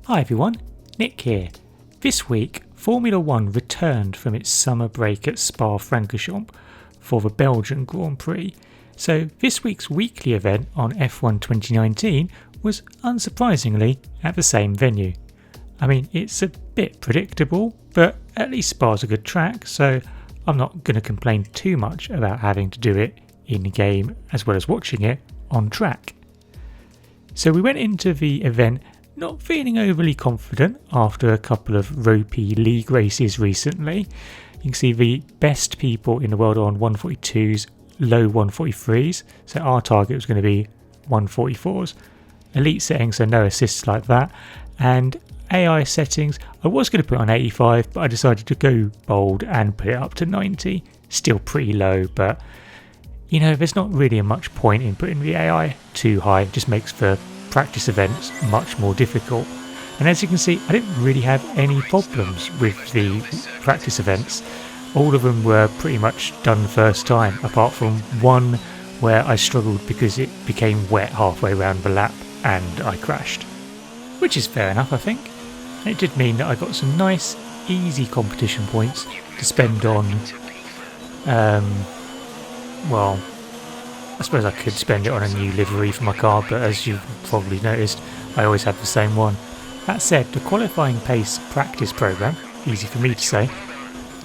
Hi everyone, Nick here. This week, Formula 1 returned from its summer break at Spa-Francorchamps for the Belgian Grand Prix. So this week's weekly event on F1 2019 was unsurprisingly at the same venue. I mean, it's a bit predictable, but at least Spa's a good track, so I'm not going to complain too much about having to do it in game as well as watching it on track. So we went into the event not feeling overly confident after a couple of ropey league races recently. You can see the best people in the world are on 142s, low 143s, so our target was going to be 144s. Elite settings, so no assists like that, and AI settings, I was going to put on 85, but I decided to go bold and put it up to 90. Still pretty low, but you know, there's not really much point in putting the AI too high. It just makes the practice events much more difficult. And as you can see, I didn't really have any problems with the practice events. All of them were pretty much done first time, apart from one where I struggled because it became wet halfway around the lap and I crashed. Which is fair enough, I think. And it did mean that I got some nice, easy competition points to spend on, well, I suppose I could spend it on a new livery for my car, but as you've probably noticed, I always have the same one. That said, the qualifying pace practice programme, easy for me to say,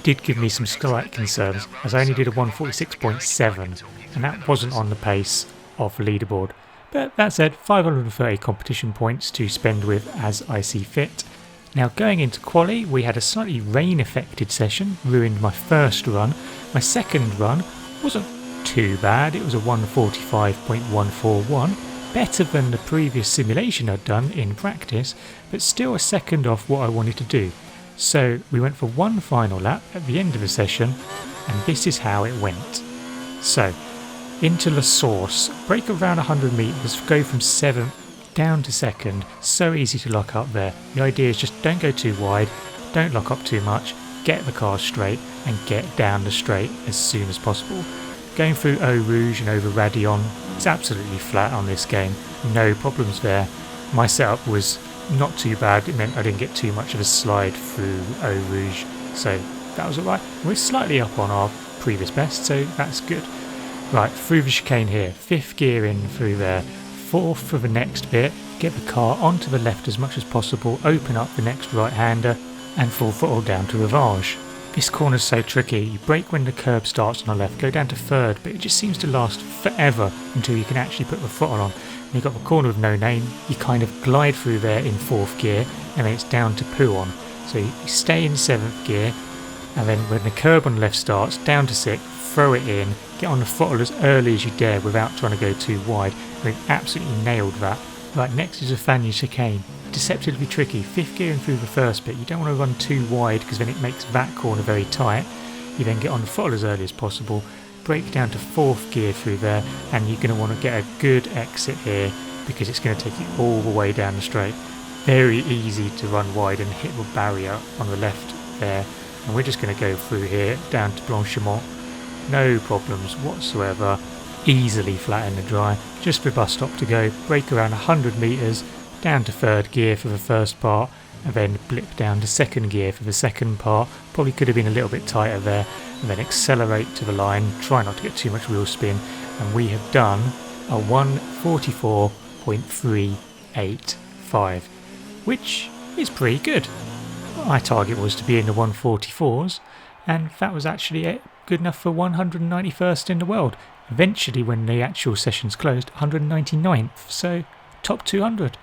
did give me some slight concerns, as I only did a 146.7, and that wasn't on the pace of the leaderboard. But that said, 530 competition points to spend with as I see fit. Now going into Quali, we had a slightly rain affected session, ruined my first run. My second run wasn't too bad, it was a 145.141, better than the previous simulation I'd done in practice, but still a second off what I wanted to do. So we went for one final lap at the end of the session, and this is how it went. So, into La Source, break around 100 metres, go from 7th down to 2nd, so easy to lock up there. The idea is just don't go too wide, don't lock up too much, get the car straight and get down the straight as soon as possible. Going through Eau Rouge and over Radion, it's absolutely flat on this game, no problems there. My setup was not too bad, it meant I didn't get too much of a slide through Eau Rouge, so that was alright. We're slightly up on our previous best, so that's good. Right, through the chicane here, 5th gear in through there, 4th for the next bit, get the car onto the left as much as possible, open up the next right-hander, and full throttle down to Rivage. This corner's so tricky, you brake when the curb starts on the left, go down to 3rd, but it just seems to last forever until you can actually put the throttle on. And you've got the corner with no name, you kind of glide through there in 4th gear, and then it's down to Pouon. So you stay in 7th gear, and then when the curb on the left starts, down to 6th, throw it in, get on the throttle as early as you dare without trying to go too wide. We've absolutely nailed that. Right, next is a Fagnes chicane. Deceptively tricky, 5th gear in through the first bit. You don't want to run too wide because then it makes that corner very tight. You then get on the throttle as early as possible, brake down to 4th gear through there, and you're going to want to get a good exit here because it's going to take you all the way down the straight. Very easy to run wide and hit the barrier on the left there. And we're just going to go through here down to Blanchiment. No problems whatsoever, easily flat in the dry, just the bus stop to go, brake around 100 metres, down to 3rd gear for the first part, and then blip down to 2nd gear for the second part, probably could have been a little bit tighter there, and then accelerate to the line, try not to get too much wheel spin, and we have done a 144.385, which is pretty good. My target was to be in the 144s, and that was actually good enough for 191st in the world. Eventually, when the actual sessions closed, 199th, so top 200.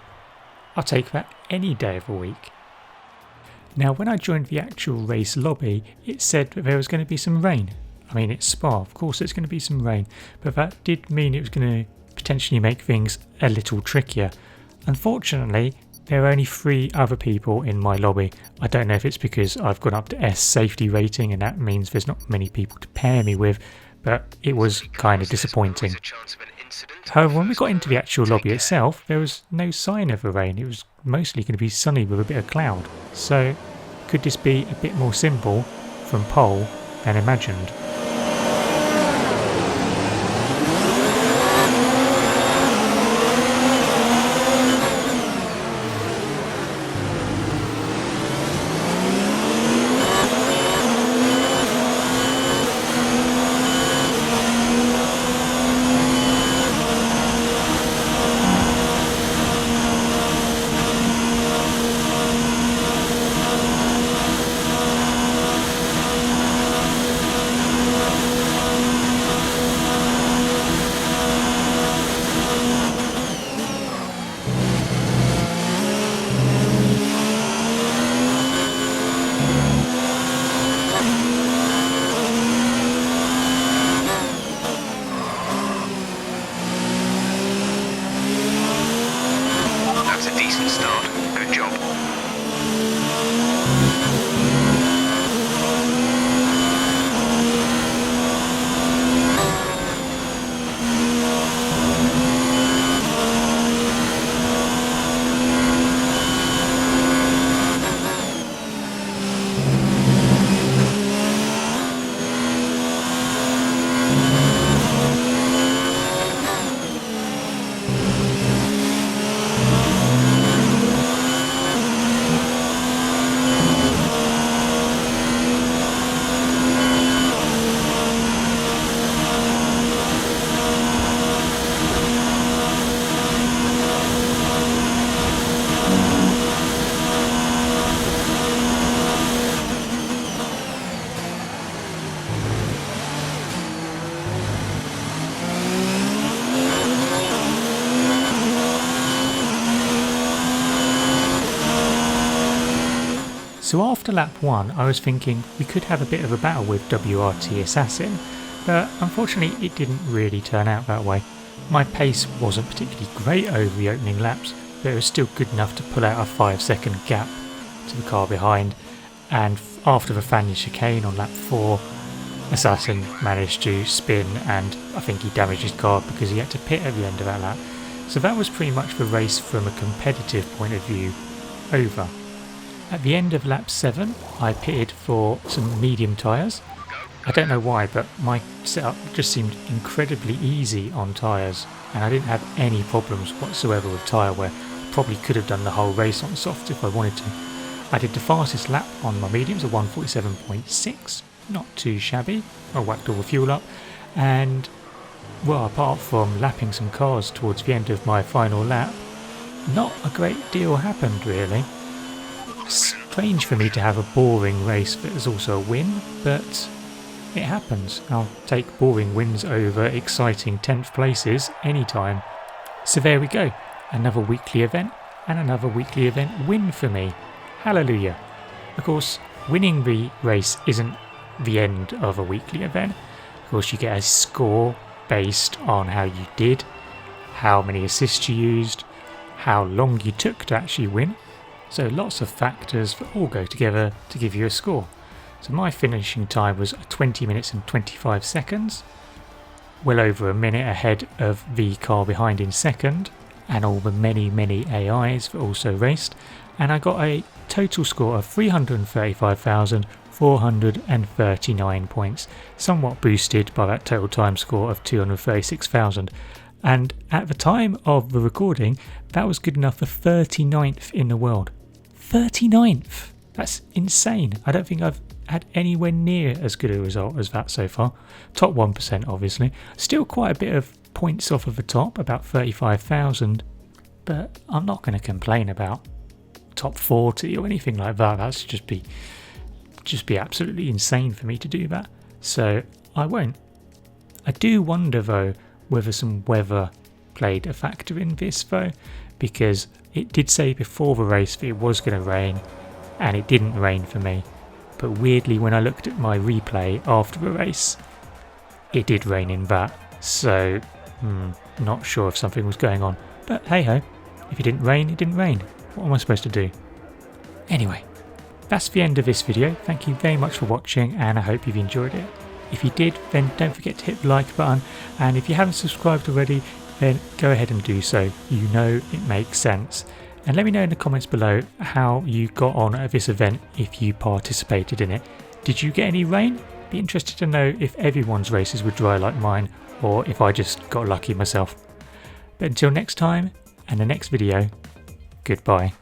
I'll take that any day of the week. Now, when I joined the actual race lobby, it said that there was going to be some rain. I mean, it's Spa, of course there's going to be some rain, but that did mean it was going to potentially make things a little trickier. Unfortunately, there are only 3 other people in my lobby. I don't know if it's because I've gone up to S safety rating and that means there's not many people to pair me with, but it was kind of disappointing. However, when we got into the actual lobby itself, there was no sign of the rain. It was mostly going to be sunny with a bit of cloud. So, could this be a bit more simple from pole than imagined? So after lap 1 I was thinking we could have a bit of a battle with WRT Assassin, but unfortunately it didn't really turn out that way. My pace wasn't particularly great over the opening laps, but it was still good enough to pull out a 5-second gap to the car behind, and after the Fania chicane on lap 4, Assassin managed to spin and I think he damaged his car because he had to pit at the end of that lap. So that was pretty much the race from a competitive point of view over. At the end of lap 7 I pitted for some medium tyres. I don't know why, but my setup just seemed incredibly easy on tyres and I didn't have any problems whatsoever with tyre wear. Probably could have done the whole race on softs if I wanted to. I did the fastest lap on my mediums, a 1:47.6, not too shabby. I whacked all the fuel up, and well, apart from lapping some cars towards the end of my final lap, not a great deal happened really. Strange for me to have a boring race that is also a win, but it happens. I'll take boring wins over exciting 10th places anytime. So there we go, another weekly event and another weekly event win for me. Hallelujah. Of course, winning the race isn't the end of a weekly event. Of course, you get a score based on how you did, how many assists you used, how long you took to actually win. So lots of factors that all go together to give you a score. So my finishing time was 20 minutes and 25 seconds, well over a minute ahead of the car behind in second, and all the many AIs that also raced, and I got a total score of 335,439 points, somewhat boosted by that total time score of 236,000. And at the time of the recording, that was good enough for 39th in the world. 39th! That's insane. I don't think I've had anywhere near as good a result as that so far. Top 1% obviously. Still quite a bit of points off of the top, about 35,000, but I'm not going to complain about top 40 or anything like that. That's just be absolutely insane for me to do that, so I won't. I do wonder though whether some weather played a factor in this though, because it did say before the race that it was going to rain and it didn't rain for me, but weirdly when I looked at my replay after the race it did rain in that, so not sure if something was going on, but hey ho, if it didn't rain, it didn't rain. What am I supposed to do? Anyway, that's the end of this video. Thank you very much for watching and I hope you've enjoyed it. If you did, then don't forget to hit the like button, and if you haven't subscribed already, then go ahead and do so. You know it makes sense. And let me know in the comments below how you got on at this event if you participated in it. Did you get any rain? Be interested to know if everyone's races were dry like mine or if I just got lucky myself. But until next time and the next video, goodbye.